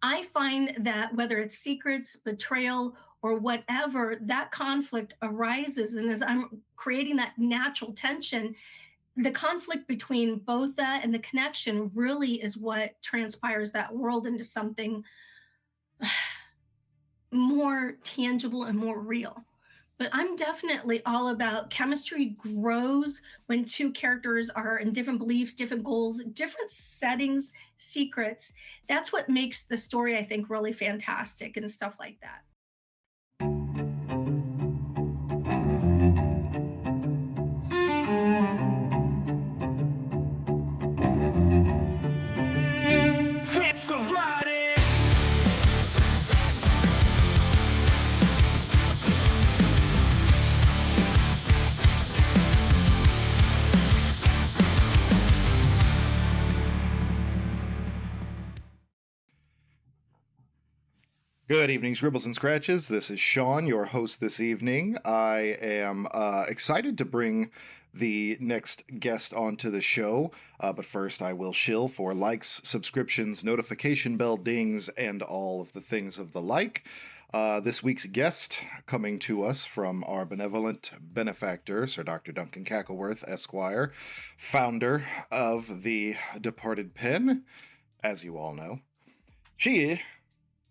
I find that whether it's secrets, betrayal, or whatever, that conflict arises. And as I'm creating that natural tension, the conflict between both that and the connection really is what transpires that world into something more tangible and more real. But I'm definitely all about chemistry grows when two characters are in different beliefs, different goals, different settings, secrets. That's what makes the story, I think, really fantastic and stuff like that. Fitz of Writing. Good evening, Scribbles and Scratches. This is Sean, your host this evening. I am excited to bring the next guest onto the show, but first I will shill for likes, subscriptions, notification bell dings, and all of the things of the like. This week's guest, coming to us from our benevolent benefactor, Sir Dr. Duncan Cackleworth, Esquire, founder of the Departed Pen, as you all know. She,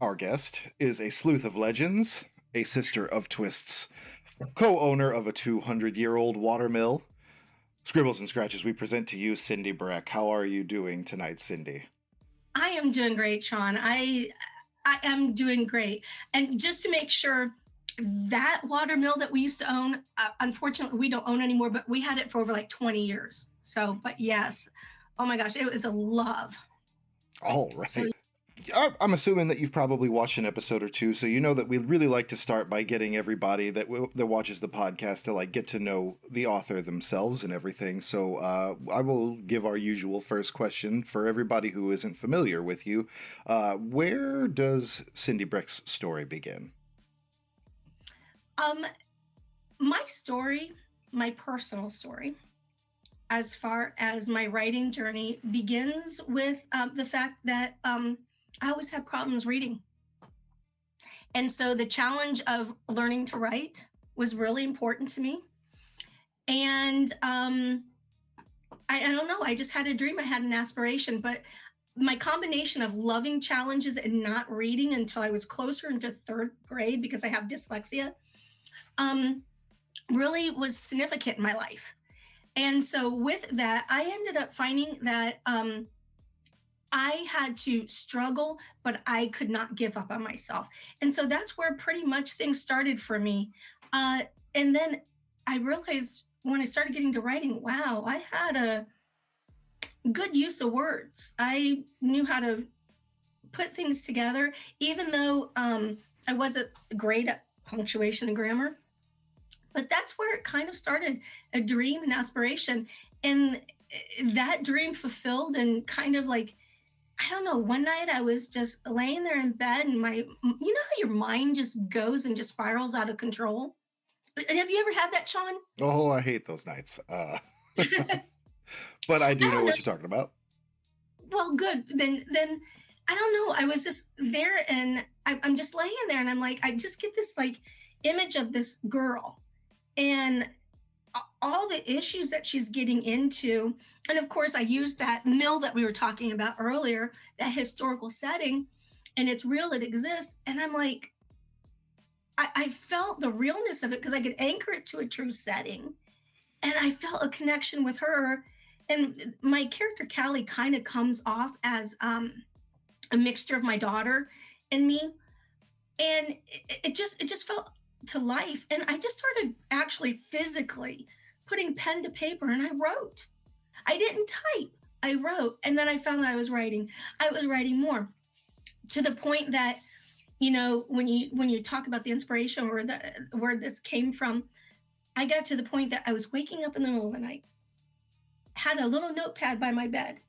our guest, is a sleuth of legends, a sister of twists, co-owner of a 200-year-old watermill. Scribbles and Scratches, we present to you Cyndi Brec. How are you doing tonight, Cyndi? I am doing great, Sean. I am doing great. And just to make sure, that water mill that we used to own, unfortunately, we don't own anymore, but we had it for over like 20 years. So, but yes, oh my gosh, it was a love. All So, right. I'm assuming that you've probably watched an episode or two, so you know that we really like to start by getting everybody that watches the podcast to like get to know the author themselves and everything. So I will give our usual first question for everybody who isn't familiar with you. Where does Cyndi Brec's story begin? um, my story, my personal story, as far as my writing journey, begins with the fact that I always had problems reading. And so the challenge of learning to write was really important to me. And I don't know, I just had a dream, I had an aspiration, but my combination of loving challenges and not reading until I was closer into third grade because I have dyslexia um, really was significant in my life. And so with that, I ended up finding that I had to struggle, but I could not give up on myself. And so that's where pretty much things started for me. Uh, and then I realized when I started getting to writing, wow, I had a good use of words. I knew how to put things together, even though I wasn't great at punctuation and grammar. But that's where it kind of started, a dream and aspiration. And that dream fulfilled and kind of like, I don't know, one night I was just laying there in bed and you know how your mind just goes and just spirals out of control? Have you ever had that, Sean? Oh, I hate those nights. But I I do know don't know. what you're talking about. Well, good. Then I don't know. I was just there and I'm just laying there and I'm like, I just get this like image of this girl and all the issues that she's getting into. And of course, I used that mill that we were talking about earlier, that historical setting, and it's real, it exists. And I'm like, I felt the realness of it because I could anchor it to a true setting. And I felt a connection with her. And my character, Callie, kind of comes off as a mixture of my daughter and me. And it just felt to life. And I just started actually physically putting pen to paper and I wrote. I didn't type. I wrote. And then I found that I was writing. I was writing more to the point that, you know, when you talk about the inspiration or the where this came from, I got to the point that I was waking up in the middle of the night, had a little notepad by my bed,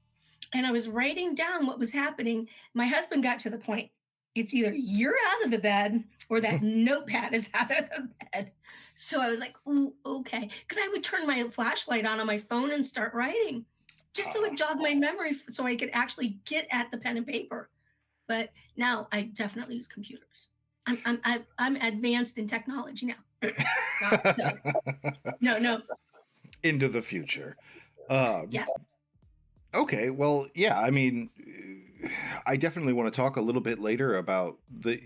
and I was writing down what was happening. My husband got to the point. It's either you're out of the bed or that notepad is out of the bed. So I was like, ooh, okay. Because I would turn my flashlight on my phone and start writing just so it jogged my memory so I could actually get at the pen and paper. but now I definitely use computers. I'm advanced in technology now. No, no, no. Into the future. Um, Yes. okay, well, yeah, I mean, I definitely want to talk a little bit later about the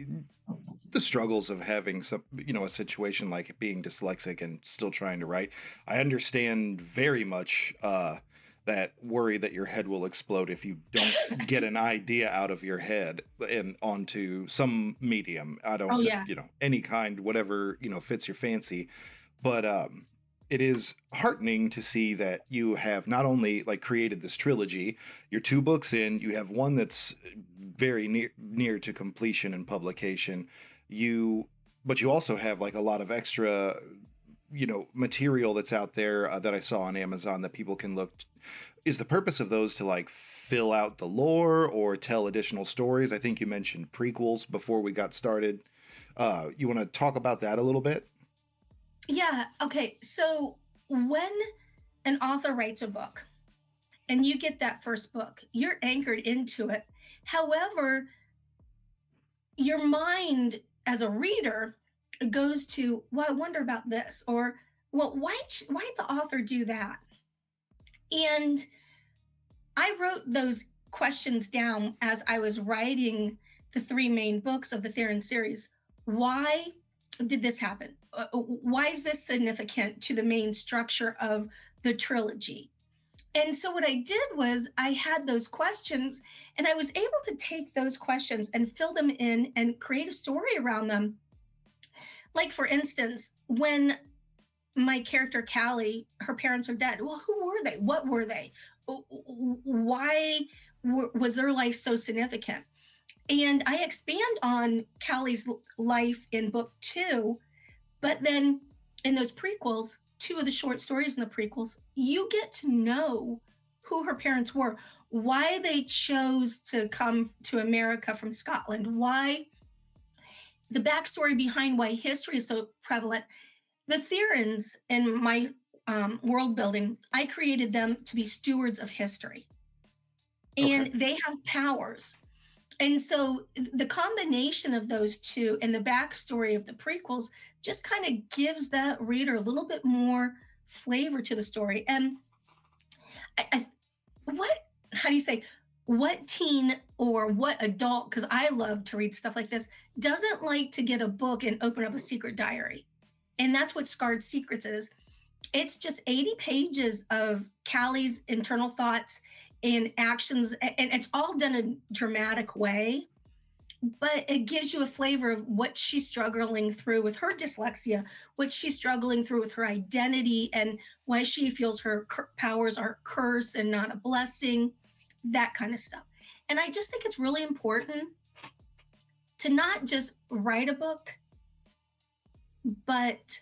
struggles of having some, a situation like being dyslexic and still trying to write. I understand very much that worry that your head will explode if you don't get an idea out of your head and onto some medium. I Oh don't, yeah. any kind, whatever, fits your fancy. But it is heartening to see that you have not only like created this trilogy, you're two books in, you have one that's very near to completion and publication. You but you also have like a lot of extra material that's out there that I saw on Amazon that people can is the purpose of those to like fill out the lore or tell additional stories? I think you mentioned prequels before we got started. You want to talk about that a little bit? Yeah. Okay. So when an author writes a book and you get that first book, you're anchored into it. However, your mind as a reader goes to, well, I wonder about this, or well, why the author do that? And I wrote those questions down as I was writing the three main books of the Theran series. Why did this happen? Why is this significant to the main structure of the trilogy? And so what I did was I had those questions and I was able to take those questions and fill them in and create a story around them. Like, for instance, when my character Callie, her parents are dead. Well, who were they? What were they? Why was their life so significant? And I expand on Callie's life in book two, but then in those prequels, two of the short stories in the prequels, you get to know who her parents were, why they chose to come to America from Scotland, why the backstory behind why history is so prevalent. The Therans in my world building, I created them to be stewards of history, Okay. and they have powers. And so the combination of those two and the backstory of the prequels just kind of gives that reader a little bit more flavor to the story. And I what how do you say, what teen or what adult, because I love to read stuff like this, doesn't like to get a book and open up a secret diary? And that's what Scarred Secrets is. It's just 80 pages of Callie's internal thoughts and actions, and it's all done in a dramatic way, but it gives you a flavor of what she's struggling through with her dyslexia, what she's struggling through with her identity, and why she feels her powers are a curse and not a blessing, that kind of stuff. And I just think it's really important to not just write a book, but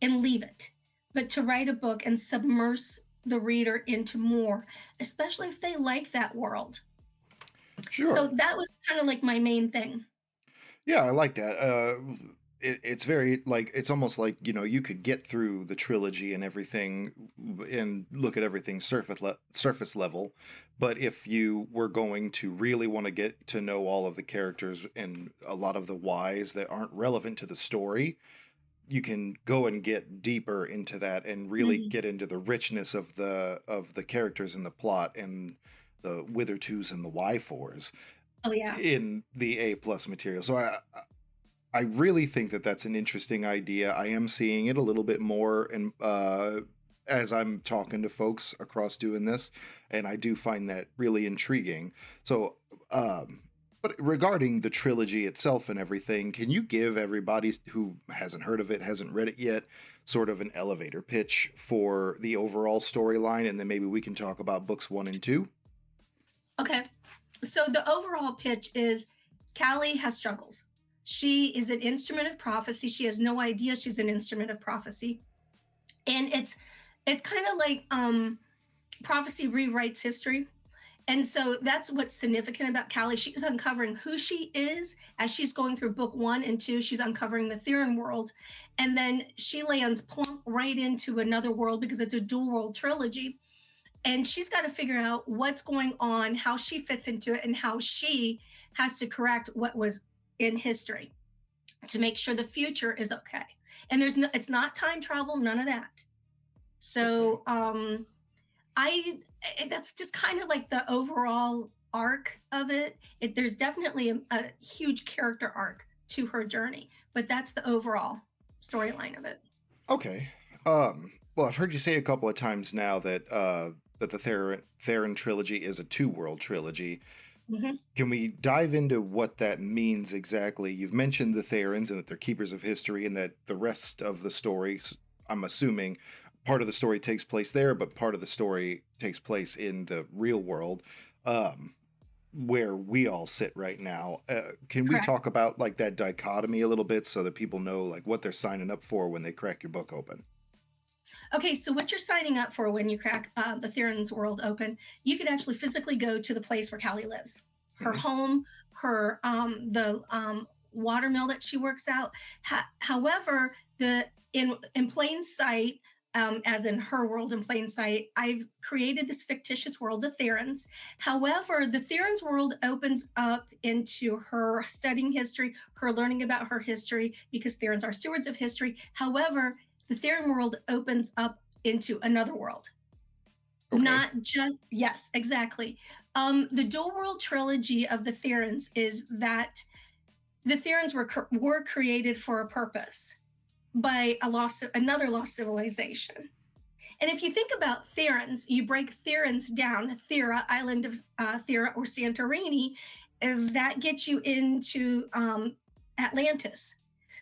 and leave it, but to write a book and submerge the reader into more, especially if they like that world. So Sure. that was kind of like my main thing. Yeah, I like that. It's very like it's almost like you could get through the trilogy and everything and look at everything surface level, but if you were going to really want to get to know all of the characters and a lot of the whys that aren't relevant to the story, you can go and get deeper into that and really Mhm. get into the richness of the characters and the plot and the wither twos and the y fours Oh yeah. in the A plus material. So I really think that that's an interesting idea. I am seeing it a little bit more and as I'm talking to folks across doing this, and I do find that really intriguing. So, but regarding the trilogy itself and everything, can you give everybody who hasn't heard of it, hasn't read it yet, sort of an elevator pitch for the overall storyline, and then maybe we can talk about books one and two? Okay. So the overall pitch is Callie has struggles. She is an instrument of prophecy. She has no idea she's an instrument of prophecy. And it's kind of like prophecy rewrites history. And so that's what's significant about Callie. She's uncovering who she is as she's going through book one and two. She's uncovering the Theran world. And then she lands plump right into another world because it's a dual world trilogy. And she's got to figure out what's going on, how she fits into it, and how she has to correct what was in history to make sure the future is okay. And it's not time travel, none of that. Okay. So I that's just kind of like the overall arc of it. There's definitely a huge character arc to her journey, but that's the overall storyline of it. Okay. Well, I've heard you say a couple of times now that that the Theran trilogy is a two-world trilogy. Mhm. Can we dive into what that means exactly? You've mentioned the Therans and that they're keepers of history, and that the rest of the story, I'm assuming, part of the story takes place there, but part of the story takes place in the real world, um, where we all sit right now. Can we Correct. talk about like that dichotomy a little bit so that people know like what they're signing up for when they crack your book open? Okay, so what you're signing up for when you crack the Theron's world open, you could actually physically go to the place where Callie lives, her Hmm. home, her the water mill that she works out. However, the in plain sight, as in her world in plain sight, I've created this fictitious world, the Therans. However, the Therans world opens up into her studying history, her learning about her history, because Therans are stewards of history. However, the Theran world opens up into another world. Okay. Not just, yes, exactly. The dual world trilogy of the Therans is that the Therans were created for a purpose by another lost civilization. And if you think about Therans, you break Therans down, Thera, island of Thera or Santorini, and that gets you into Atlantis.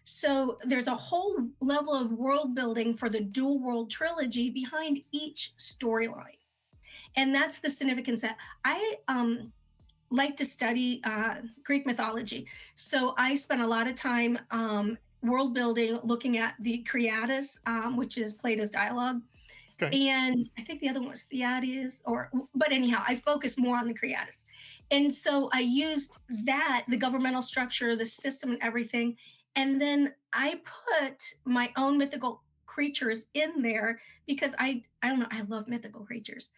So there's a whole level of world building for the dual world trilogy behind each storyline. And that's the significance that I like to study Greek mythology. So I spent a lot of time world building, looking at the Creatus, which is Plato's dialogue, Okay. and I think the other one was Theades, but anyhow, I focused more on the Creatus. And so I used that, the governmental structure, the system, and everything. And then I put my own mythical creatures in there because I don't know, I love mythical creatures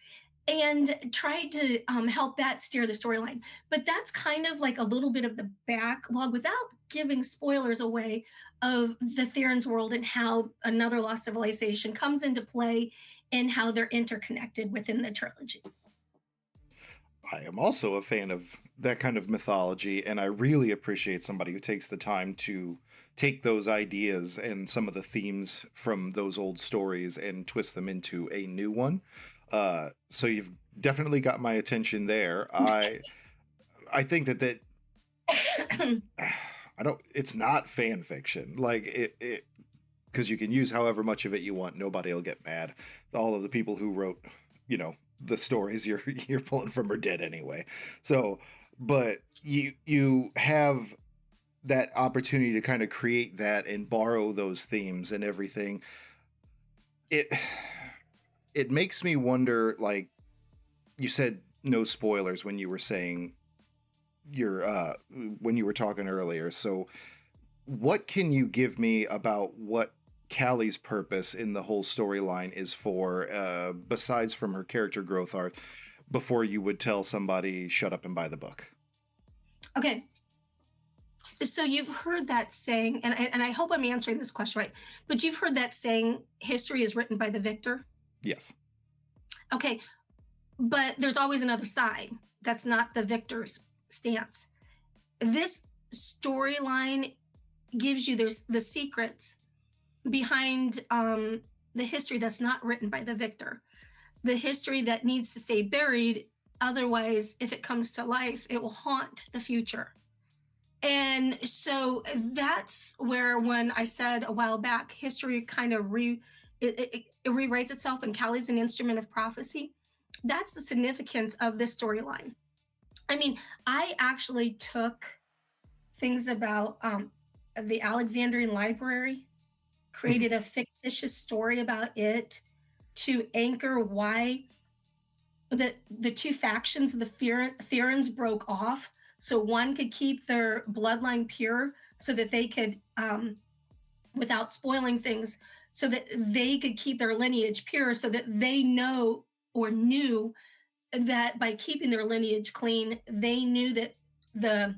and tried to help that steer the storyline. But that's kind of like a little bit of the backlog without giving spoilers away of the Theron's world and how another lost civilization comes into play and how they're interconnected within the trilogy. I am also a fan of that kind of mythology, and I really appreciate somebody who takes the time to take those ideas and some of the themes from those old stories and twist them into a new one. So you've definitely got my attention there. I think that I don't. It's not fan fiction. Like it because you can use however much of it you want. Nobody will get mad. All of the people who wrote, you know, the stories you're you're pulling from are dead anyway. So, but you have that opportunity to kind of create that and borrow those themes and everything. It it makes me wonder. Like you said, no spoilers when you were saying your when you were talking earlier. So what can you give me about what Callie's purpose in the whole storyline is for, besides from her character growth arc, before you would tell somebody shut up and buy the book? Okay, so you've heard that saying, and I hope I'm answering this question right, but you've heard that saying, history is written by the victor. Yes. Okay, but there's always another side. That's not the victor's stance. This storyline gives you the secrets behind the history that's not written by the victor, the history that needs to stay buried. Otherwise, if it comes to life, it will haunt the future. And so that's where, when I said a while back, history kind of it rewrites itself, and Callie's an instrument of prophecy. That's the significance of this storyline. I mean, I actually took things about the Alexandrian Library, Mhm. created a fictitious story about it to anchor why the two factions of the Therans broke off, so one could keep their bloodline pure, so that they could, without spoiling things, so that they could keep their lineage pure, so that they know or knew that by keeping their lineage clean, they knew that the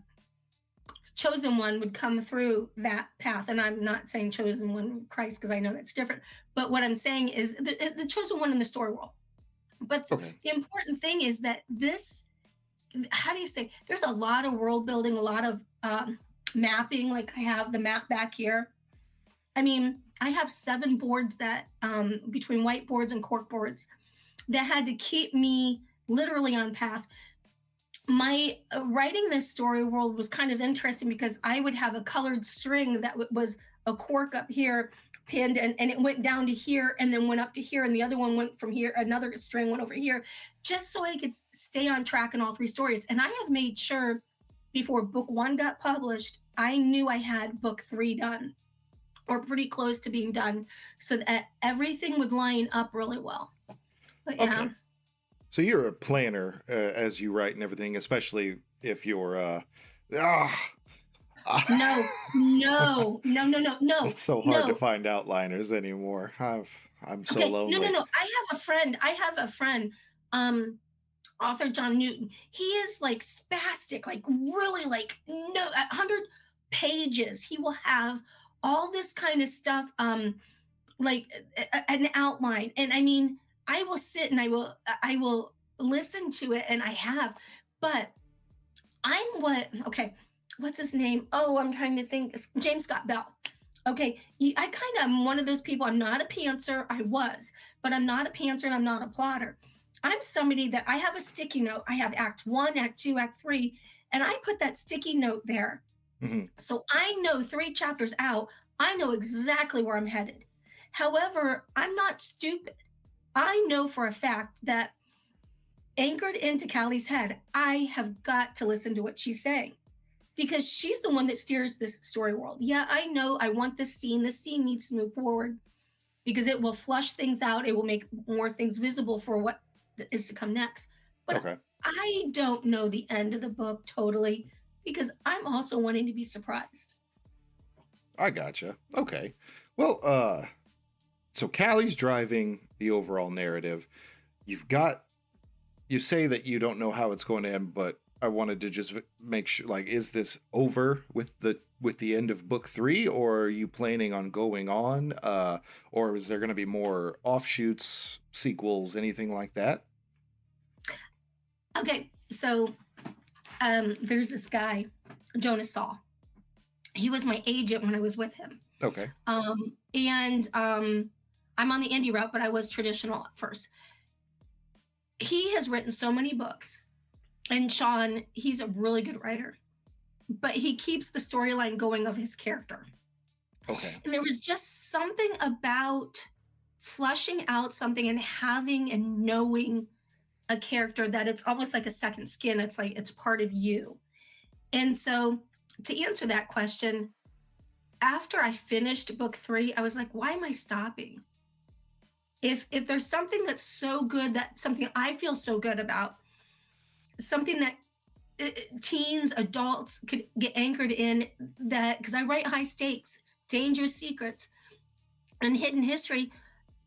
chosen one would come through that path. And I'm not saying chosen one Christ, because I know that's different. But what I'm saying is the chosen one in the story world. But Okay. the important thing is that how do you say, there's a lot of world building, a lot of mapping. Like I have the map back here. I mean, I have 7 boards that between whiteboards and cork boards that had to keep me literally on path. My writing this story world was kind of interesting because I would have a colored string that was a cork up here pinned, and it went down to here and then went up to here, and the other one went from here, another string went over here, just so I could stay on track in all 3 stories. And I have made sure before book 1 got published, I knew I had book 3 done or pretty close to being done, so that everything would line up really well. But yeah. Okay. So you're a planner as you write and everything, especially if you're ah, No, no, no, no, no, no, it's so hard to no. find outliners anymore. I'm so Okay, no, no, lonely. no. I have a friend, author John Newton. He is like spastic, like really like no 100 pages. He will have all this kind of stuff, like an outline. And I mean, I will sit and I will listen to it, and I have, but okay, what's his name? Oh, I'm trying to think. James Scott Bell. Okay, I kind of am one of those people. I'm not a pantser. I was, but I'm not a pantser and I'm not a plotter. I'm somebody that I have a sticky note. I have Act One, Act Two, Act Three, and I put that sticky note there. Mhm. So I know 3 chapters out, I know exactly where I'm headed. However, I'm not stupid. I know for a fact that anchored into Callie's head, I have got to listen to what she's saying because she's the one that steers this story world. Yeah, I know I want this scene. This scene needs to move forward because it will flush things out. It will make more things visible for what is to come next. But Okay. I don't know the end of the book totally because I'm also wanting to be surprised. I gotcha. Okay. Well, so Callie's driving the overall narrative. You've got you say that you don't know how it's going to end, but I wanted to just make sure, like, is this over with the end of book 3, or are you planning on going on? Or is there going to be more offshoots, sequels, anything like that? Okay, so there's this guy, Jonas Saul. He was my agent when I was with him. Okay. And I'm on the indie route, but I was traditional at first. He has written so many books, and Sean, he's a really good writer, but he keeps the storyline going of his character. Okay. And there was just something about flushing out something and having and knowing a character that it's almost like a second skin. It's like it's part of you. And so, to answer that question, after I finished book 3, I was like, why am I stopping? If there's something that's so good, that something I feel so good about, something that teens, adults could get anchored in, that because I write high stakes, dangerous secrets, and hidden history,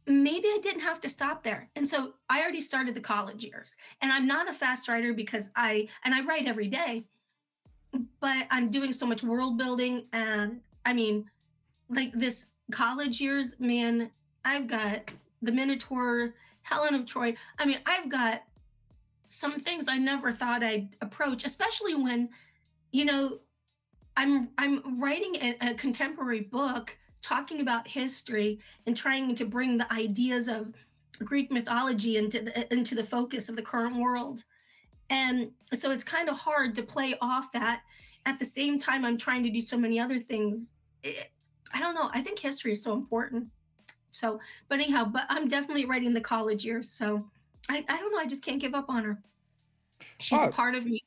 maybe I didn't have to stop there. And so I already started the college years. And I'm not a fast writer because I write every day, but I'm doing so much world building. And I mean, like this college years, man, I've got the Minotaur, Helen of Troy. I mean, I've got some things I never thought I'd approach, especially when, you know, I'm writing a contemporary book talking about history and trying to bring the ideas of Greek mythology into the focus of the current world. And so it's kind of hard to play off that. At the same time, I'm trying to do so many other things. I don't know. I think history is so important. So, but anyhow, but I'm definitely writing the college years. So I don't know. I just can't give up on her. She's a Uh, part of me.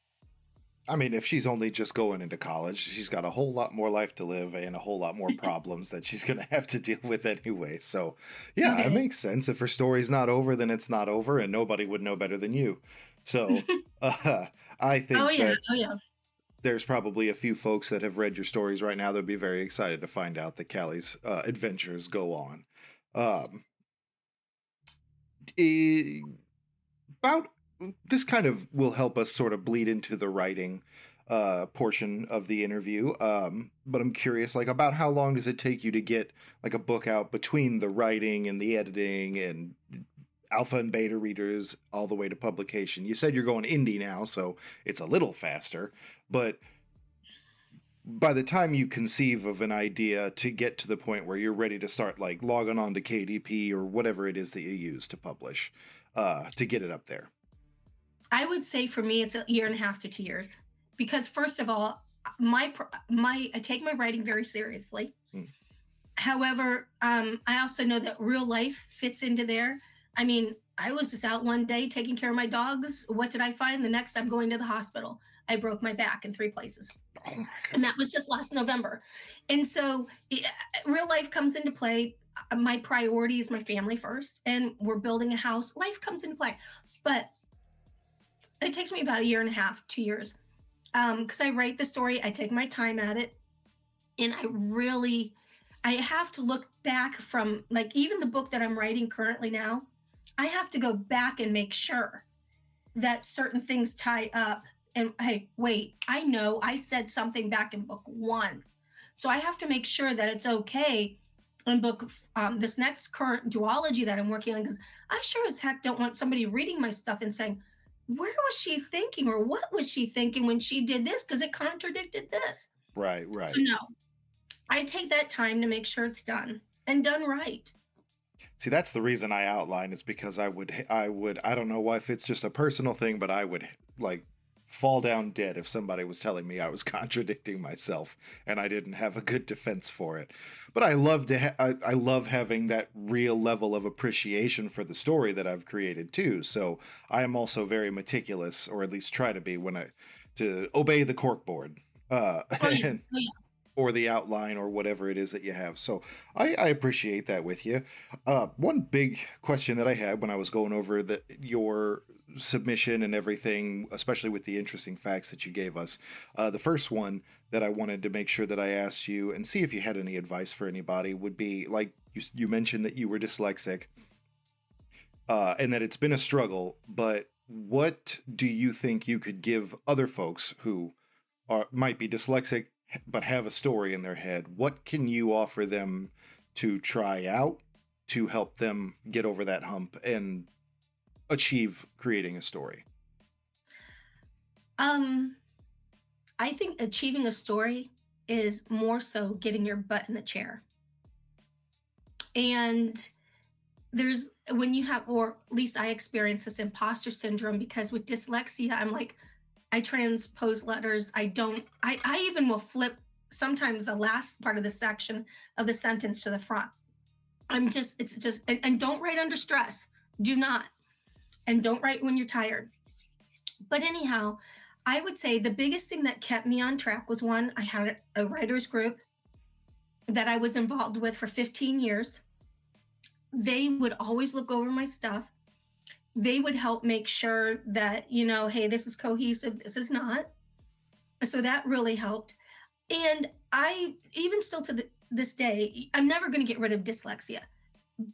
I mean, if she's only just going into college, she's got a whole lot more life to live and a whole lot more problems that she's going to have to deal with anyway. So, yeah, it Okay. makes sense. If her story's not over, then it's not over, and nobody would know better than you. So, uh, I Oh think yeah. that Oh yeah. there's probably a few folks that have read your stories right now that'd be very excited to find out that Callie's adventures go on. Um, eh, about this kind of will help us sort of bleed into the writing. portion of the interview. But I'm curious, like, about how long does it take you to get like a book out between the writing and the editing and alpha and beta readers all the way to publication? You said you're going indie now, so it's a little faster, but by the time you conceive of an idea to get to the point where you're ready to start like logging on to KDP or whatever it is that you use to publish, to get it up there. I would say for me, it's a year and a half to 2 years, because first of all, I take my writing very seriously. Hmm. However, I also know that real life fits into there. I mean, I was just out one day taking care of my dogs. What did I find? The next, I'm going to the hospital. I broke my back in 3 places. Oh my And God. that was just last November. And so real life comes into play. My priority is my family first, and we're building a house. Life comes into play. But it takes me about a year and a half, 2 years. Because I write the story, I take my time at it, and I have to look back from, like, even the book that I'm writing currently now, I have to go back and make sure that certain things tie up. And hey, wait, I know I said something back in book one. So I have to make sure that it's okay in this next current duology that I'm working on, because I sure as heck don't want somebody reading my stuff and saying, where was she thinking, or what was she thinking when she did this, because it contradicted this. Right, So right. no, I take that time to make sure it's done and done right. See, that's the reason I outline is because I don't know why, if it's just a personal thing, but I would like fall down dead if somebody was telling me I was contradicting myself and I didn't have a good defense for it. But I love having that real level of appreciation for the story that I've created too. So I am also very meticulous, or at least try to be, to obey the corkboard. Oh yeah, And oh yeah. or the outline or whatever it is that you have. So I appreciate that with you. One big question that I had when I was going over your submission and everything, especially with the interesting facts that you gave us, the first one that I wanted to make sure that I asked you and see if you had any advice for anybody would be, like, you mentioned that you were dyslexic, and that it's been a struggle, but what do you think you could give other folks who might be dyslexic but have a story in their head? What can you offer them to try out to help them get over that hump and achieve creating a story? Um, I think achieving a story is more so getting your butt in the chair. And when you have, or at least I experience this imposter syndrome, because with dyslexia, I'm like, I transpose letters. I even will flip sometimes the last part of the section of the sentence to the front. It's just, and don't write under stress. Do not. And don't write when you're tired. But anyhow, I would say the biggest thing that kept me on track was, one, I had a writer's group that I was involved with for 15 years. They would always look over my stuff. They would help make sure that, hey, this is cohesive, this is not. So that really helped. And I, even still to this day, I'm never going to get rid of dyslexia,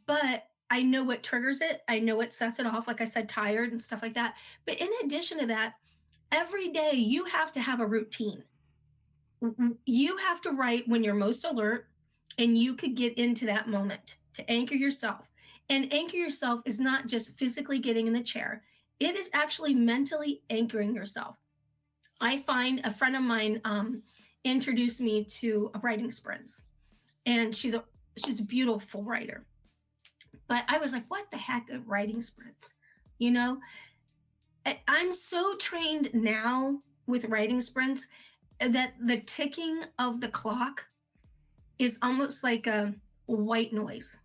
but I know what triggers it. I know what sets it off, like I said, tired and stuff like that. But in addition to that, every day you have to have a routine. You have to write when you're most alert, and you could get into that moment to anchor yourself. And anchor yourself is not just physically getting in the chair, it is actually mentally anchoring yourself. I find a friend of mine introduced me to a writing sprints, and she's a beautiful writer. But I was like, what the heck, a writing sprints? You know, I'm so trained now with writing sprints that the ticking of the clock is almost like a white noise.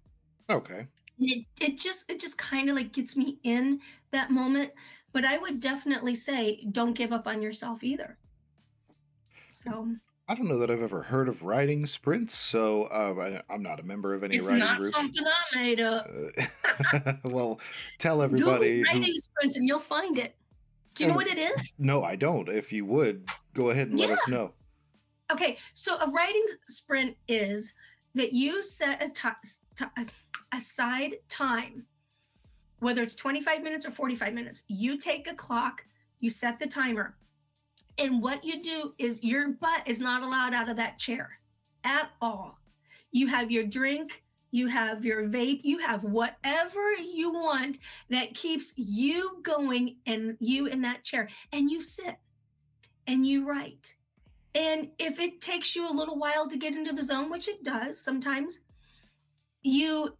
Okay. It just kind of like gets me in that moment. But I would definitely say don't give up on yourself either. So I don't know that I've ever heard of writing sprints, so I'm not a member of any it's writing not groups. something I made up. Well, tell Google everybody who. writing sprints and you'll find it. Do you know Oh, what it is? no, I don't. If you would, go ahead and let us Yeah. know. Okay. So a writing sprint is that you set aside time, whether it's 25 minutes or 45 minutes. You take a clock, you set the timer, And what you do is your butt is not allowed out of that chair at all. You have your drink, you have your vape, you have whatever you want that keeps you going and you in that chair. And you sit and you write. And if it takes you a little while to get into the zone, which it does sometimes, you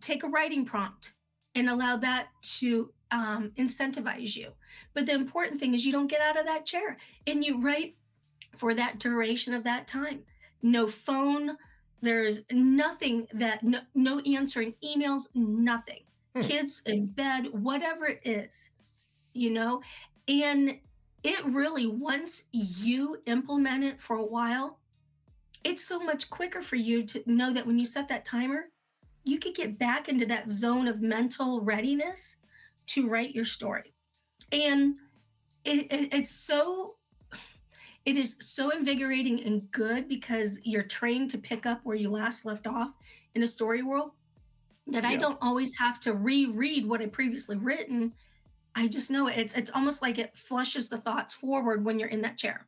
take a writing prompt and allow that to incentivize you. But the important thing is you don't get out of that chair and you write for that duration of that time. No phone, there's nothing that, no answering emails, nothing. Hmm. Kids in bed, whatever it is, you know? And it really, once you implement it for a while, it's so much quicker for you to know that when you set that timer, you could get back into that zone of mental readiness to write your story. And it's so, it is so invigorating and good because you're trained to pick up where you last left off in a story world, that I Yeah. don't always have to reread what I previously written. I just know it's almost like it flushes the thoughts forward when you're in that chair.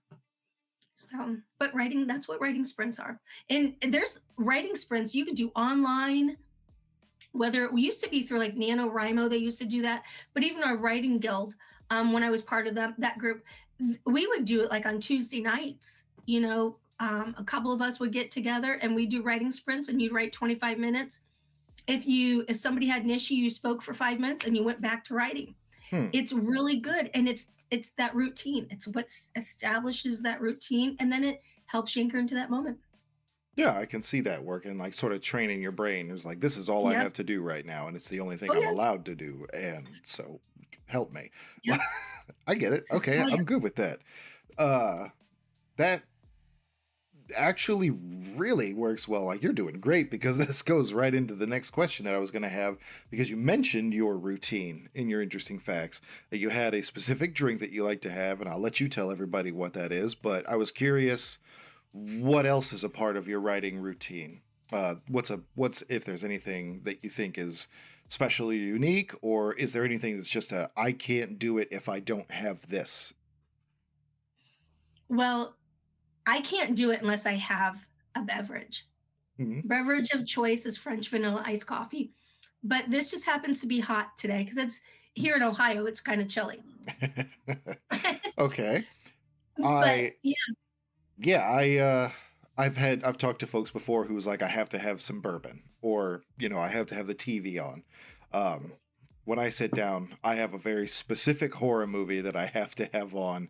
So, but writing, that's what writing sprints are. And there's writing sprints you could do online, whether we used to be through like NaNoWriMo, they used to do that, but even our writing guild, when I was part of that group, we would do it like on Tuesday nights. A couple of us would get together and we do writing sprints, and you'd write 25 minutes. If somebody had an issue, you spoke for 5 minutes and you went back to writing. Hmm. It's really good, and it's that routine. It's what establishes that routine, and then it helps you anchor into that moment. Yeah, I can see that working, like sort of training your brain. It's like, this is all I Yep. have to do right now, and it's the only thing Oh I'm yes. allowed to do. And so help me. Yep. I get it. Okay, Oh yeah. I'm good with that. Uh, that actually really works well. Like, you're doing great, because this goes right into the next question that I was going to have, because you mentioned your routine in your interesting facts, that you had a specific drink that you like to have, and I'll let you tell everybody what that is, but I was curious, what else is a part of your writing routine? What's if there's anything that you think is specially unique, or is there anything that's just a I can't do it if I don't have this? Well, I can't do it unless I have a beverage. Mhm. Beverage of choice is French vanilla iced coffee, but this just happens to be hot today because it's here in Ohio. It's kind of chilly, Okay. but I yeah. Yeah, I've talked to folks before who was like, I have to have some bourbon, or I have to have the TV on. Um, when I sit down, I have a very specific horror movie that I have to have on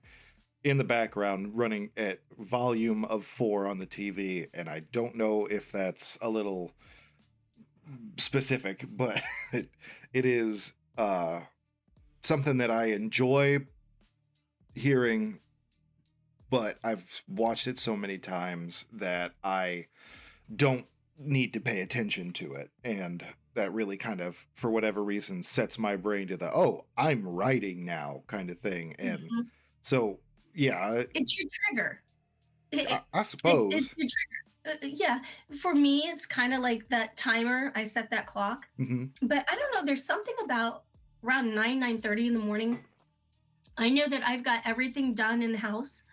in the background, running at volume of 4 on the TV, and I don't know if that's a little specific, but it is something that I enjoy hearing, but I've watched it so many times that I don't need to pay attention to it. And that really kind of, for whatever reason, sets my brain to the, oh, I'm writing now kind of thing. And Mhm. so, yeah, It's your trigger. I, It, I it's suppose. your trigger. Yeah, for me, it's kind of like that timer. I set that clock, Hmm. but I don't know. There's something about around 9:30 in the morning. I know that I've got everything done in the house,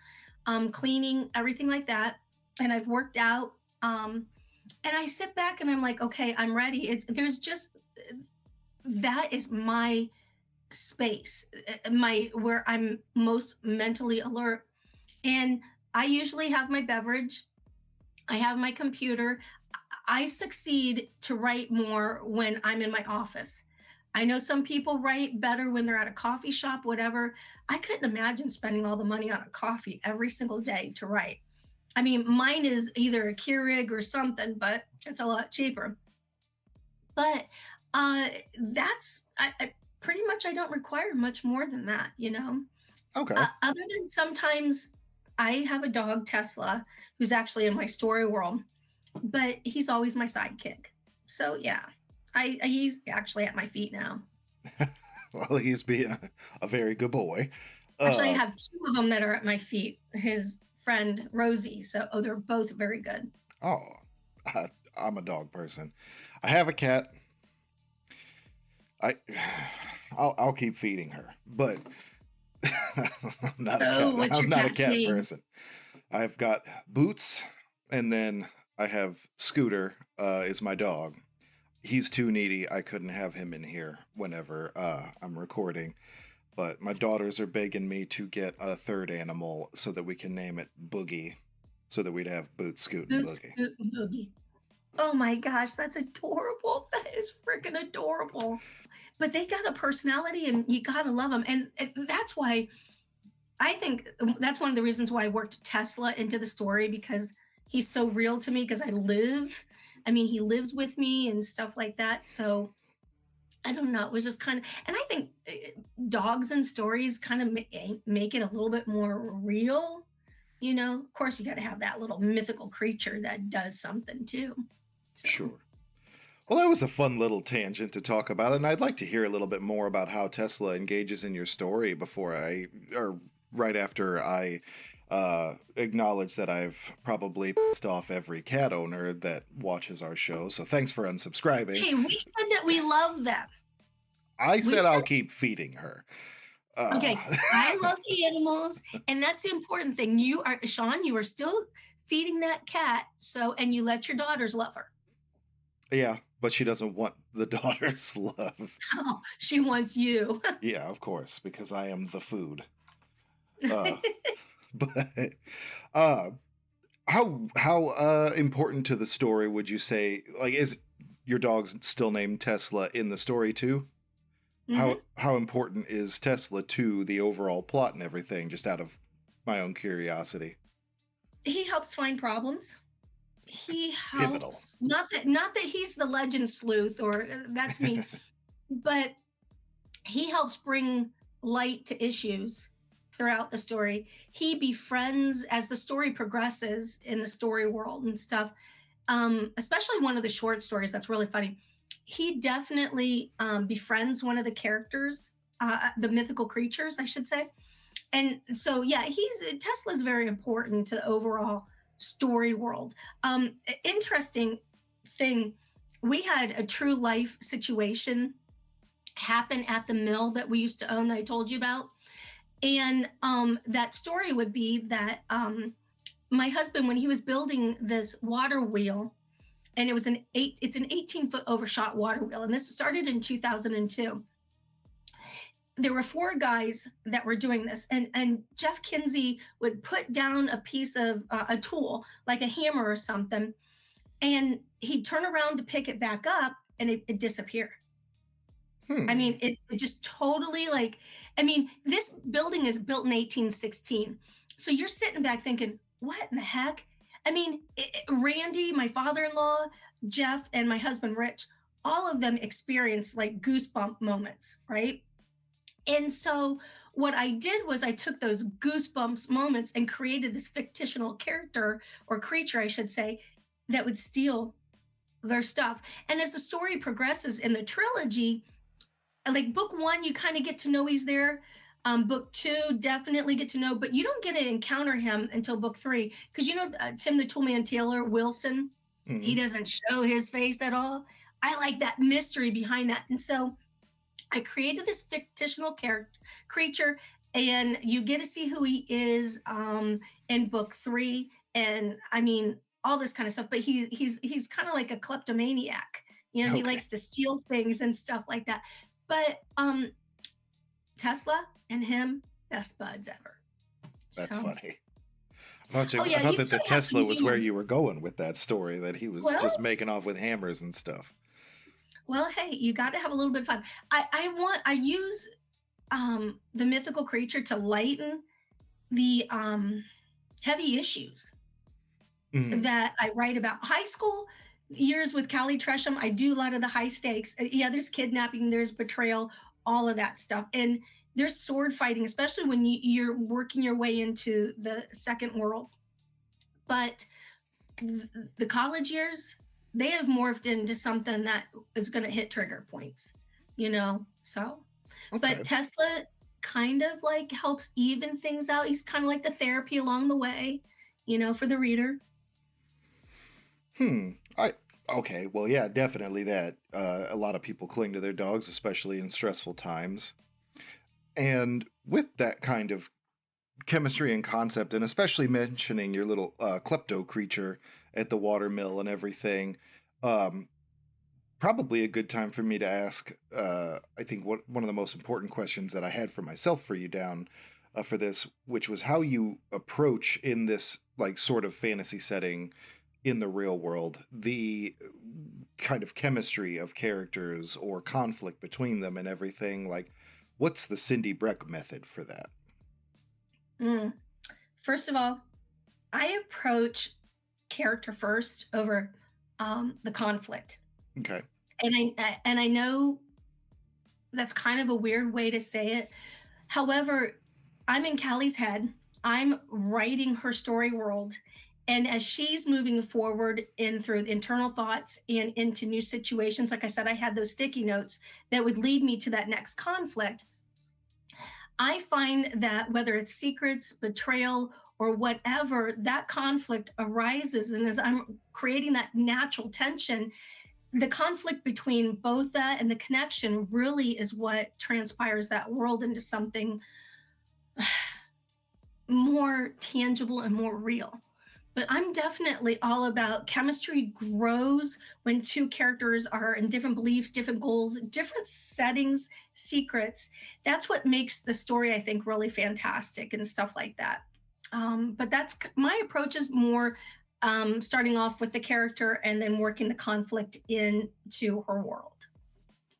cleaning, everything like that, and I've worked out. And I sit back and I'm like, okay, I'm ready. It's there's just that is my space, my where I'm most mentally alert. And I usually have my beverage. I have my computer. I succeed to write more when I'm in my office. I know some people write better when they're at a coffee shop, whatever. I couldn't imagine spending all the money on a coffee every single day to write. I mean, mine is either a Keurig or something, but it's a lot cheaper. But uh, pretty much I don't require much more than that. Okay. Other than sometimes I have a dog, Tesla, who's actually in my story world, but he's always my sidekick. So yeah, he's actually at my feet now. Well, he's being a very good boy. Actually, I Uh, have two of them that are at my feet. His friend Rosie. So they're both very good. oh, I, I'm a dog person. I have a cat. I, I'll keep feeding her, but I'm not a cat. Oh, what's I'm your not a cat's cat name? person. I've got Boots, and then I have Scooter. Is my dog. He's too needy. I couldn't have him in here whenever I'm recording. But my daughters are begging me to get a third animal so that we can name it Boogie, so that we'd have Boot, Scoot, and Boot Boogie. Scoot and Boogie. Oh my gosh, that's adorable. That is freaking adorable. But they got a personality and you gotta love them. And that's why I think that's one of the reasons why I worked Tesla into the story because he's so real to me because I mean, he lives with me and stuff like that. So I don't know. It was just kind of, and I think dogs and stories kind of make it a little bit more real. You know, of course, you got to have that little mythical creature that does something too. So, Sure. Well, that was a fun little tangent to talk about, and I'd like to hear a little bit more about how Tesla engages in your story or right after I acknowledge that I've probably pissed off every cat owner that watches our show. So thanks for unsubscribing. hey, we said that we love them. I We said said I'll keep feeding her. Okay, I love animals, and that's the important thing. You are Sean, you are still feeding that cat, so and you let your daughters love her. Yeah, but she doesn't want the daughter's love. Oh, she wants you. Yeah, of course, because I am the food. Uh, but uh, how important to the story would you say? Like, is your dog's still named Tesla in the story too? hmm How important is Tesla to the overall plot and everything? Just out of my own curiosity. He helps find problems. He Pivotal. helps not that he's the legend sleuth or that's me, but he helps bring light to issues throughout the story. He befriends as the story progresses in the story world and stuff. Especially one of the short stories that's really funny. He definitely befriends one of the characters, the mythical creatures, I should say. And so, yeah, Tesla's very important to the overall story world. Interesting thing, we had a true life situation happen at the mill that we used to own that I told you about. And that story would be that my husband, when he was building this water wheel, and it's an 18-foot overshot water wheel, and this started in 2002. There were four guys that were doing this, and Jeff Kinsey would put down a piece of a tool, like a hammer or something, and he'd turn around to pick it back up, and it disappeared. I Hmm. mean, it just totally like, I mean, this building is built in 1816. So you're sitting back thinking, what in the heck? I mean, Randy, my father in law, Jeff, and my husband, Rich, all of them experienced like goosebump moments, right? And so what I did was I took those goosebumps moments and created this fictional character or creature, I should say, that would steal their stuff. And as the story progresses in the trilogy, like book one, you kind of get to know he's there. Book two, definitely get to know, but you don't get to encounter him until book three because you know Tim the Toolman Taylor Wilson, he Hmm. doesn't show his face at all. I like that mystery behind that, and so I created this fictional character creature, and you get to see who he is in book three, and I mean all this kind of stuff. But he's kind of like a kleptomaniac. You know, he Okay, likes to steal things and stuff like that. But Tesla and him, best buds ever. that's So, funny. oh I yeah, thought you that the gotta have some Tesla was where humor. you were going with that story. That he was Well, just making off with hammers and stuff. well, hey, you got to have a little bit of fun. I use the mythical creature to lighten the heavy issues Hmm. that I write about. High school years with Callie Tresham, I do a lot of the high stakes. Yeah, there's kidnapping, there's betrayal, all of that stuff. And there's sword fighting, especially when you're working your way into the second world. But the college years, they have morphed into something that is going to hit trigger points, you know? So, but Okay. Tesla kind of like helps even things out. He's kind of like the therapy along the way, you know, for the reader. Hmm. I okay. Well, yeah, definitely that. A lot of people cling to their dogs, especially in stressful times. And with that kind of chemistry and concept, and especially mentioning your little klepto creature at the watermill and everything, um, probably a good time for me to ask. I think one of the most important questions that I had for myself for you down for this, which was how you approach in this like sort of fantasy setting in the real world the kind of chemistry of characters or conflict between them and everything. Like, what's the Cyndi Brec method for that? Mm. First of all, I approach character first over the conflict. Okay. And I know that's kind of a weird way to say it. However, I'm in Callie's head. I'm writing her story world. And as she's moving forward in through internal thoughts and into new situations, like I said, I had those sticky notes that would lead me to that next conflict. I find that whether it's secrets, betrayal, or whatever, that conflict arises. And as I'm creating that natural tension, the conflict between both that and the connection really is what transpires that world into something more tangible and more real. But I'm definitely all about chemistry grows when two characters are in different beliefs, different goals, different settings, secrets. That's what makes the story, I think, really fantastic and stuff like that. But that's my approach is more starting off with the character and then working the conflict into her world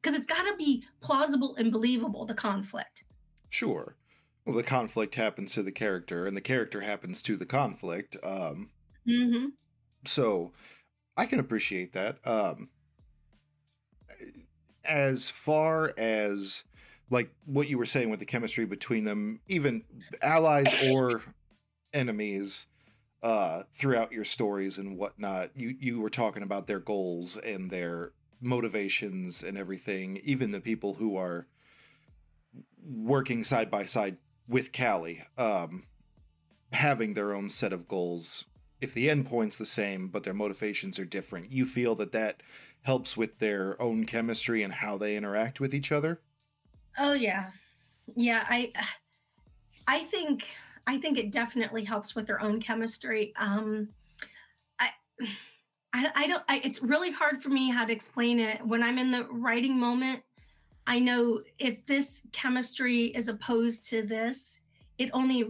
because it's got to be plausible and believable, the conflict. Sure. Well, the conflict happens to the character, and the character happens to the conflict. Hmm. So I can appreciate that. As far as like what you were saying with the chemistry between them, even allies or enemies, throughout your stories and whatnot, you were talking about their goals and their motivations and everything. Even the people who are working side by side with Callie, having their own set of goals. If the end point's the same, but their motivations are different, you feel that that helps with their own chemistry and how they interact with each other? Oh yeah, yeah. I think I think it definitely helps with their own chemistry. I I don't. It's really hard for me how to explain it when I'm in the writing moment. I know if this chemistry is opposed to this, it only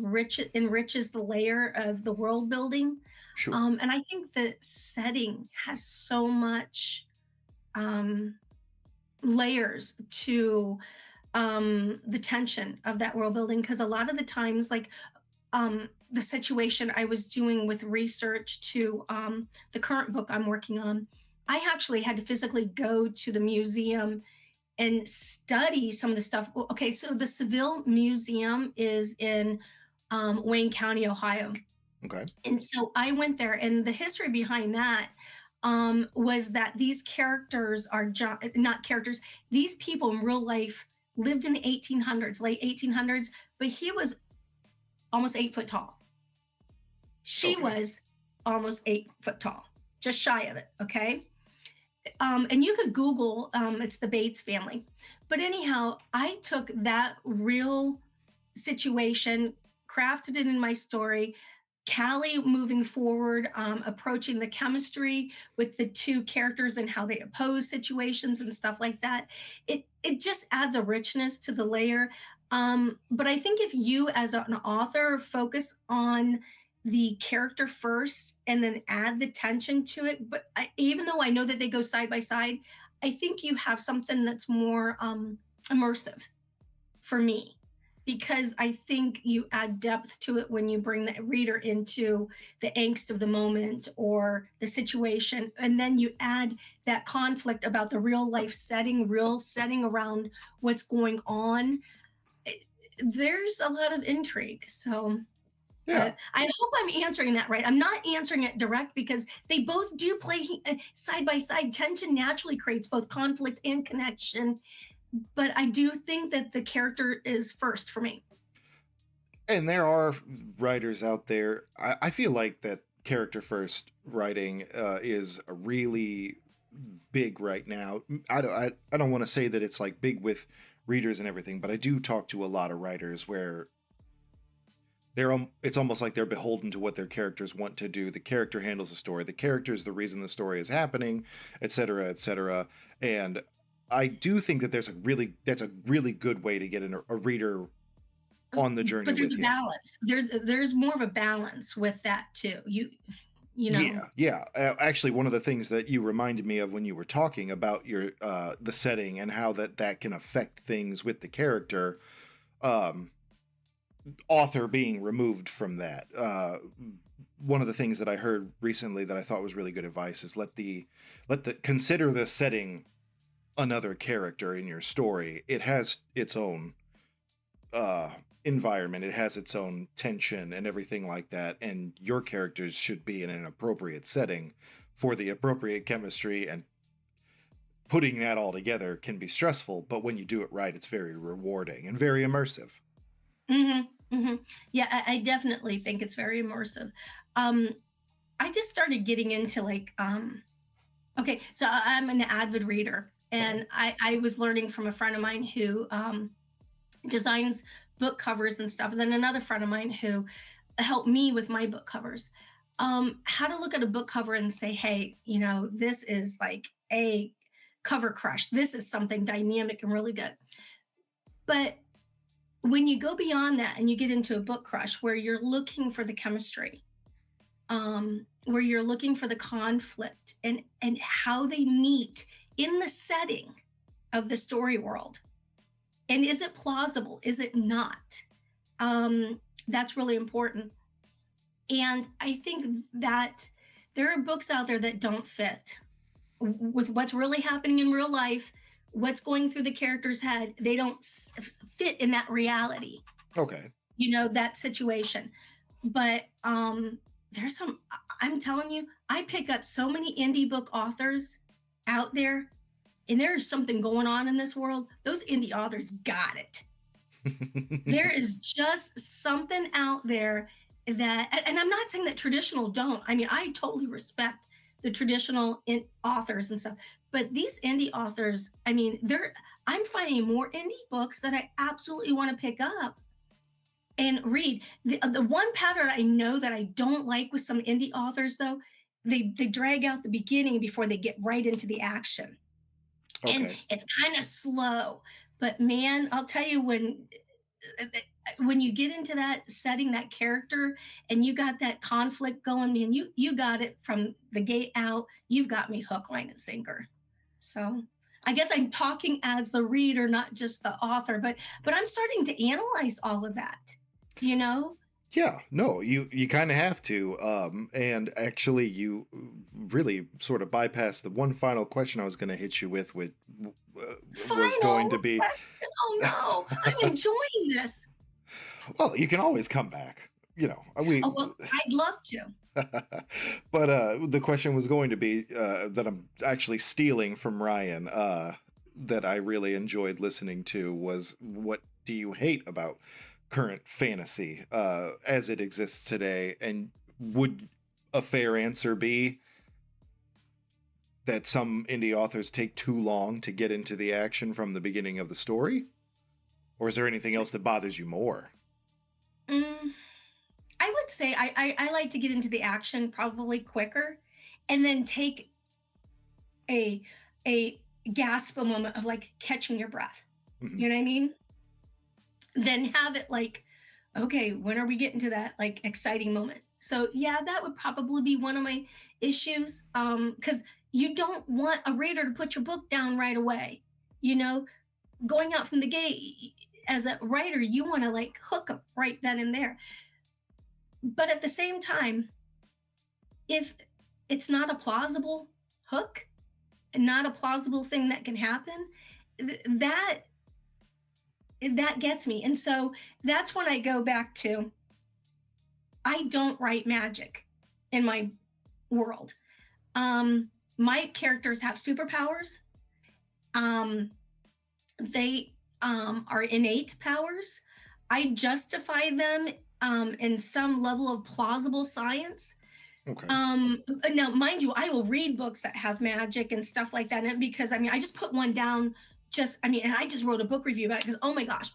enriches the layer of the world building. Sure. And I think the setting has so much um, layers to the tension of that world building because a lot of the times, like the situation I was doing with research to the current book I'm working on, I actually had to physically go to the museum and study some of the stuff. Okay, so the Seville Museum is in Wayne County, Ohio. Okay. And so I went there, and the history behind that was that these characters are not characters, these people in real life lived in the 1800s, late 1800s, but he was almost 8 foot tall. She Okay. was almost 8 foot tall, just shy of it. Okay. And you could Google, it's the Bates family. But anyhow, I took that real situation, crafted it in my story. Callie moving forward, approaching the chemistry with the two characters and how they oppose situations and stuff like that. It just adds a richness to the layer. But I think if you, as an author, focus on the character first and then add the tension to it, but even though I know that they go side by side, I think you have something that's more immersive for me because I think you add depth to it when you bring the reader into the angst of the moment or the situation. And then you add that conflict about the real life setting, real setting around what's going on. There's a lot of intrigue. So Yeah. I hope I'm answering that right. I'm not answering it direct because they both do play side by side. Tension naturally creates both conflict and connection, but I do think that the character is first for me. And there are writers out there. I feel like that character first writing is a really big right now. I don't want to say that it's like big with readers and everything, but I do talk to a lot of writers where it's almost like they're beholden to what their characters want to do. The character handles the story. The character is the reason the story is happening, etc., etc. And I do think that that's a really good way to get a reader on the journey But there's with a you. balance. There's more of a balance with that too. You know. Yeah, yeah. Actually, one of the things that you reminded me of when you were talking about your the setting and how that can affect things with the character, um, author being removed from that. One of the things that I heard recently that I thought was really good advice is let the consider the setting another character in your story. It has its own uh environment, it has its own tension and everything like that, and your characters should be in an appropriate setting for the appropriate chemistry, and putting that all together can be stressful, but when you do it right, it's very rewarding and very immersive. Yeah, I definitely think it's very immersive. Um, I just started getting into like okay, so I'm an avid reader, Okay. and I was learning from a friend of mine who designs book covers and stuff, and then another friend of mine who helped me with my book covers. How to look at a book cover and say, hey, this is like a cover crush. This is something dynamic and really good. But when you go beyond that and you get into a book crush where you're looking for the chemistry, where you're looking for the conflict and how they meet in the setting of the story world, and is it plausible, is it not, that's really important. And I think that there are books out there that don't fit with what's really happening in real life, what's going through the character's head. They don't fit in that reality, Okay. that situation. But there's some, I'm telling you, I pick up so many indie book authors out there, and there is something going on in this world. Those indie authors got it. There is just something out there that, and I'm not saying that traditional don't. I mean, I totally respect the traditional authors and stuff, but these indie authors, I mean, I'm finding more indie books that I absolutely want to pick up and read. The one pattern I know that I don't like with some indie authors, though, they drag out the beginning before they get right into the action, and Okay. it's kind of slow. But man, I'll tell you, when you get into that setting, that character, and you got that conflict going, man, you got it from the gate out. You've got me hook, line, and sinker. So I guess I'm talking as the reader, not just the author, but I'm starting to analyze all of that, you know? Yeah, no, you kind of have to. And actually, you really sort of bypassed the one final question I was going to hit you with, which was going Final to be, question. Oh no, I'm enjoying this. well, you can always come back. We. Oh well, I'd love to. But the question was going to be that I'm actually stealing from Ryan. That I really enjoyed listening to was, what do you hate about current fantasy as it exists today? And would a fair answer be that some indie authors take too long to get into the action from the beginning of the story? Or is there anything else that bothers you more? Mm, I would say I like to get into the action probably quicker, and then take a a gasp a moment of like catching your breath. Mhm. You know what I mean? Then have it like, okay, when are we getting to that like exciting moment? So yeah, that would probably be one of my issues. Because you don't want a reader to put your book down right away. You know, going out from the gate as a writer, you want to like hook them right then and there. But at the same time, if it's not a plausible hook, not a plausible thing that can happen, that gets me. And so that's when I go back to, I don't write magic in my world. My characters have superpowers. Um, they are innate powers. I justify them in some level of plausible science. Okay. Now, mind you, I will read books that have magic and stuff like that in it because I mean, I just put one down. And I just wrote a book review about it because oh my gosh,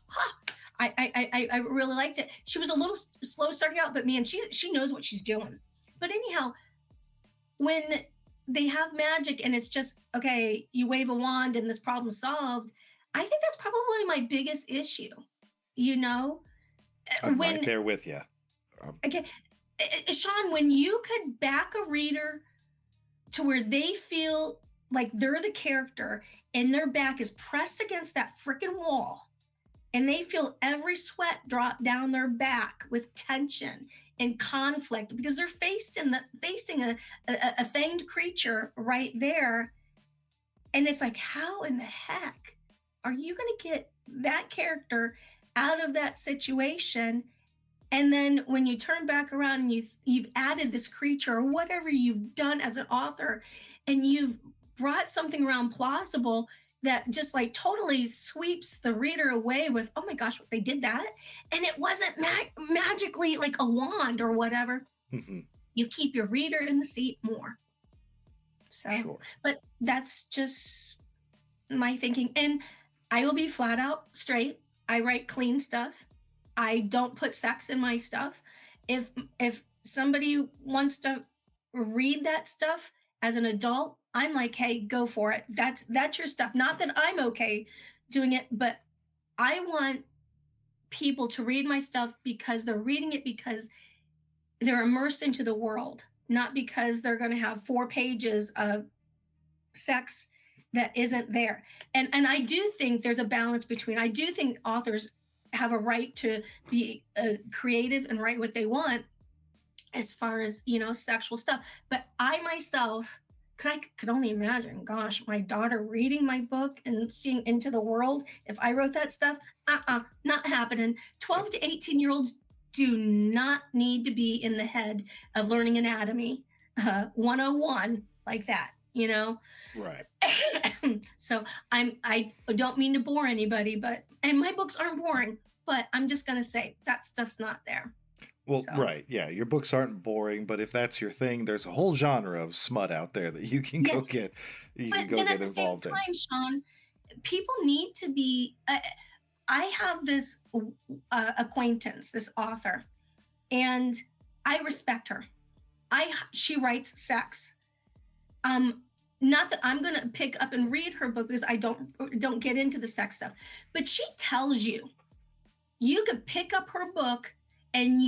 I really liked it. She was a little slow starting out, but man, she knows what she's doing. But anyhow, when they have magic and it's just okay, you wave a wand and this problem solved. I think that's probably my biggest issue. You know, I'm right when there with you. okay, Sean, when you could back a reader to where they feel like they're the character and their back is pressed against that freaking wall and they feel every sweat drop down their back with tension and conflict because they're facing a fanged creature right there. And it's like, how in the heck are you going to get that character out of that situation? And then when you turn back around and you've added this creature or whatever you've done as an author, and you've brought something around plausible that just like totally sweeps the reader away with, oh my gosh, they did that, and it wasn't magically like a wand or whatever. Hmm. You keep your reader in the seat more. So, Sure. but that's just my thinking. And I will be flat out straight. I write clean stuff. I don't put sex in my stuff. If somebody wants to read that stuff as an adult, I'm like, hey, go for it. That's your stuff. Not that I'm okay doing it, but I want people to read my stuff because they're reading it because they're immersed into the world, not because they're going to have 4 pages of sex that isn't there. And I do think there's a balance between. I do think authors have a right to be creative and write what they want as far as sexual stuff. But I myself could only imagine. Gosh, my daughter reading my book and seeing into the world. If I wrote that stuff, not happening. 12 to 18-year-olds do not need to be in the head of learning anatomy 101 like that. Right. So I don't mean to bore anybody, and my books aren't boring, but I'm just gonna say that stuff's not there. Well, So right. Yeah, your books aren't boring, but if that's your thing, there's a whole genre of smut out there that you can yeah, go get but then at the same involved in. time, Sean, people need to be. I have this acquaintance, this author, and I respect her. She writes sex. Um, Not that I'm gonna pick up and read her book because I don't get into the sex stuff, but she tells you could pick up her book and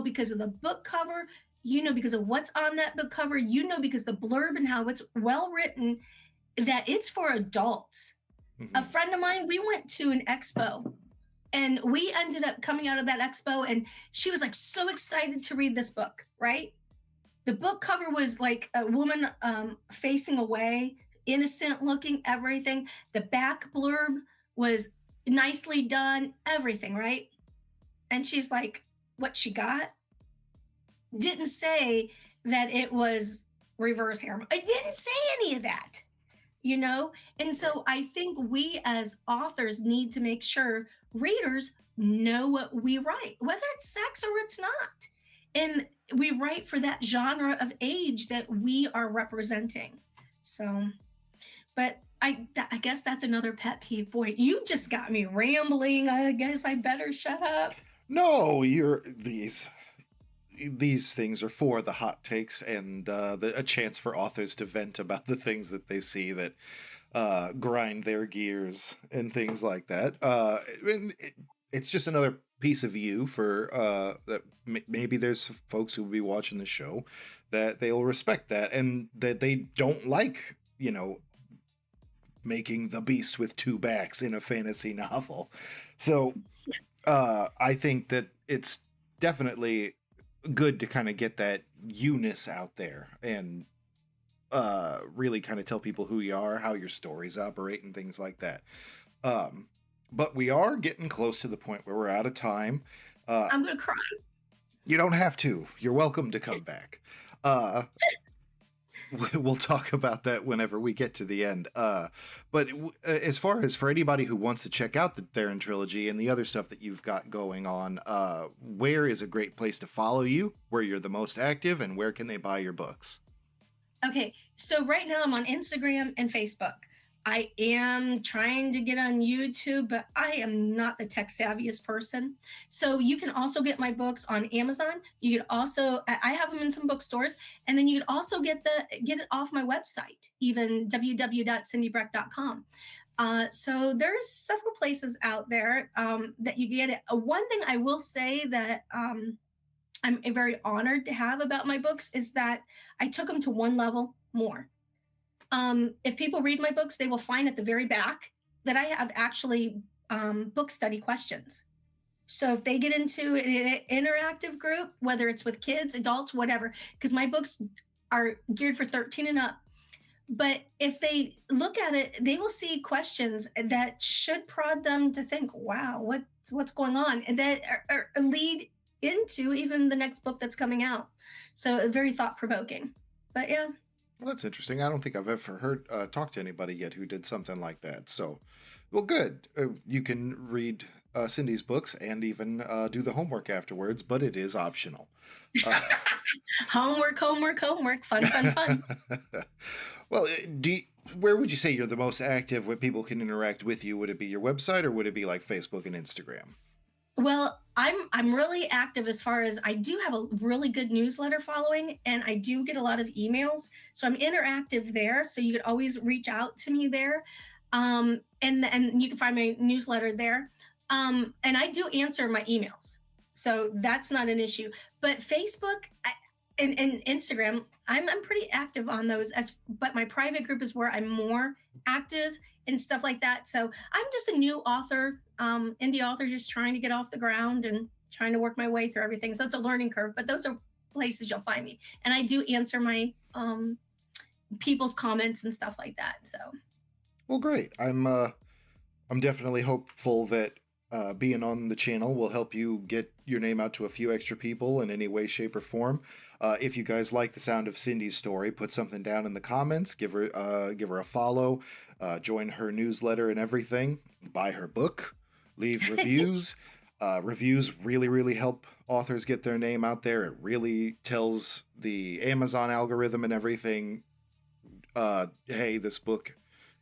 because of the book cover, because of what's on that book cover, because the blurb and how it's well written, that it's for adults. A Hmm. friend of mine, we went to an expo and we ended up coming out of that expo and she was like so excited to read this book, right? The book cover was like a woman facing away, innocent looking, everything. The back blurb was nicely done, everything, right? And she's like, what she got? Didn't say that it was reverse harem. I didn't say any of that, you know? And Right. so I think we as authors need to make sure readers know what we write, whether it's sex or it's not. And we write for that genre of age that we are representing. So, but I guess that's another pet peeve. Boy, you just got me rambling. I guess I better shut up. No, you're these things are for the hot takes and a chance for authors to vent about the things that they see that grind their gears and things like that. And it's just another piece of you for that maybe there's folks who will be watching the show that they'll respect that and that they don't like, making the beast with two backs in a fantasy novel. So I think that it's definitely good to kind of get that you-ness out there and really kind of tell people who you are, how your stories operate, and things like that. Um, but we are getting close to the point where we're out of time. Uh, I'm going to cry. you don't have to. You're welcome to come back. Uh, we'll talk about that whenever we get to the end. As far as for anybody who wants to check out the Theran Trilogy and the other stuff that you've got going on, where is a great place to follow you, where you're the most active, and where can they buy your books? Okay, so right now I'm on Instagram and Facebook. I am trying to get on YouTube, but I am not the tech savviest person. So you can also get my books on Amazon. You could also I have them in some bookstores, and then you could also get it off my website, even www.cyndybrec.com. So there's several places out there that you can get it. One thing I will say that I'm very honored to have about my books is that I took them to one level more. If people read my books, they will find at the very back that I have actually book study questions. So if they get into an interactive group, whether it's with kids, adults, whatever, because my books are geared for 13 and up. But if they look at it, they will see questions that should prod them to think, wow, what's going on? And that lead into even the next book that's coming out. So very thought provoking. But yeah. Well, that's interesting. I don't think I've ever heard talked to anybody yet who did something like that. So, well, good. You can read Cyndi's books and even do the homework afterwards, but it is optional. Homework, homework, homework. Fun, fun, fun. Well, where would you say you're the most active where people can interact with you? Would it be your website or would it be like Facebook and Instagram? Well, I'm really active as far as I do have a really good newsletter following, and I do get a lot of emails. So I'm interactive there. So you could always reach out to me there. And you can find my newsletter there. And I do answer my emails. So that's not an issue. But Facebook and Instagram, I'm pretty active on those but my private group is where I'm more active and stuff like that. So I'm just a new author, indie author, just trying to get off the ground and trying to work my way through everything. So it's a learning curve, but those are places you'll find me. And I do answer my people's comments and stuff like that. So Well, great. I'm definitely hopeful that being on the channel will help you get your name out to a few extra people in any way, shape, or form. If you guys like the sound of Cyndi's story, put something down in the comments. Give her a follow. Join her newsletter and everything. Buy her book. Leave reviews. Reviews really, really help authors get their name out there. It really tells the Amazon algorithm and everything, hey, this book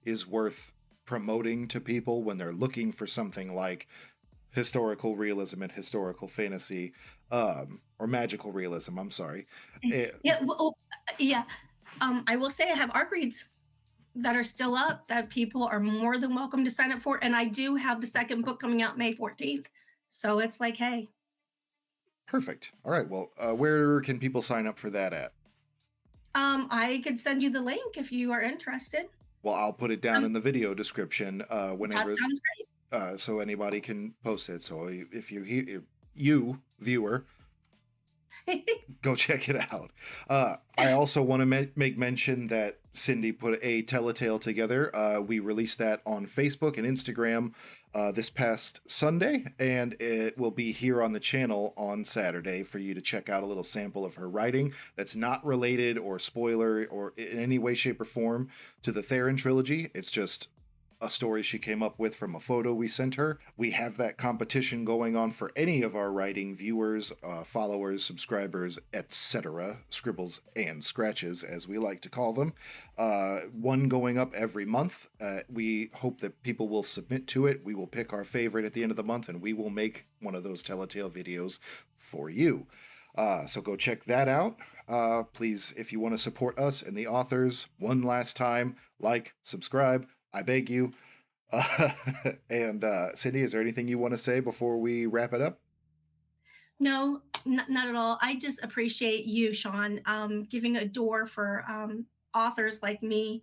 is worth promoting to people when they're looking for something like historical realism and historical fantasy, or magical realism. I'm sorry. yeah, well, yeah. I will say I have art reads that are still up that people are more than welcome to sign up for, and I do have the second book coming out May 14th. So it's like, hey. Perfect. All right. Well, where can people sign up for that at? I could send you the link if you are interested. Well, I'll put it down in the video description whenever. That sounds great. So anybody can post it. So if you viewer, go check it out. I also want to make mention that Cyndi put a Telltale together. We released that on Facebook and Instagram this past Sunday, and it will be here on the channel on Saturday for you to check out a little sample of her writing that's not related or spoiler or in any way, shape, or form to the Theran Trilogy. It's just a story she came up with from a photo we sent her. We have that competition going on for any of our writing viewers, followers, subscribers, etc. Scribbles and scratches, as we like to call them. One going up every month. We hope that people will submit to it. We will pick our favorite at the end of the month, and we will make one of those Telltale videos for you. So go check that out. Please, if you want to support us and the authors, one last time, like, subscribe, I beg you. And Cyndi, is there anything you want to say before we wrap it up? No, not at all. I just appreciate you, Sean, giving a door for authors like me,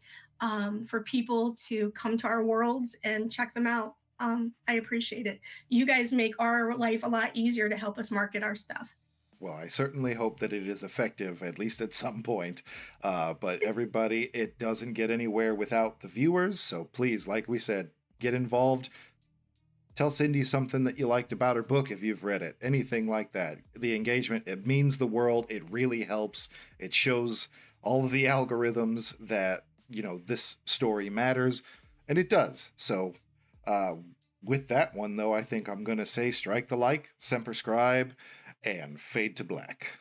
for people to come to our worlds and check them out. I appreciate it. You guys make our life a lot easier to help us market our stuff. Well, I certainly hope that it is effective, at least at some point. But everybody, it doesn't get anywhere without the viewers. So please, like we said, get involved. Tell Cyndi something that you liked about her book if you've read it. Anything like that. The engagement, it means the world. It really helps. It shows all of the algorithms that, this story matters, and it does. So, with that one, though, I think I'm going to say strike the like, semper scribe, and fade to black.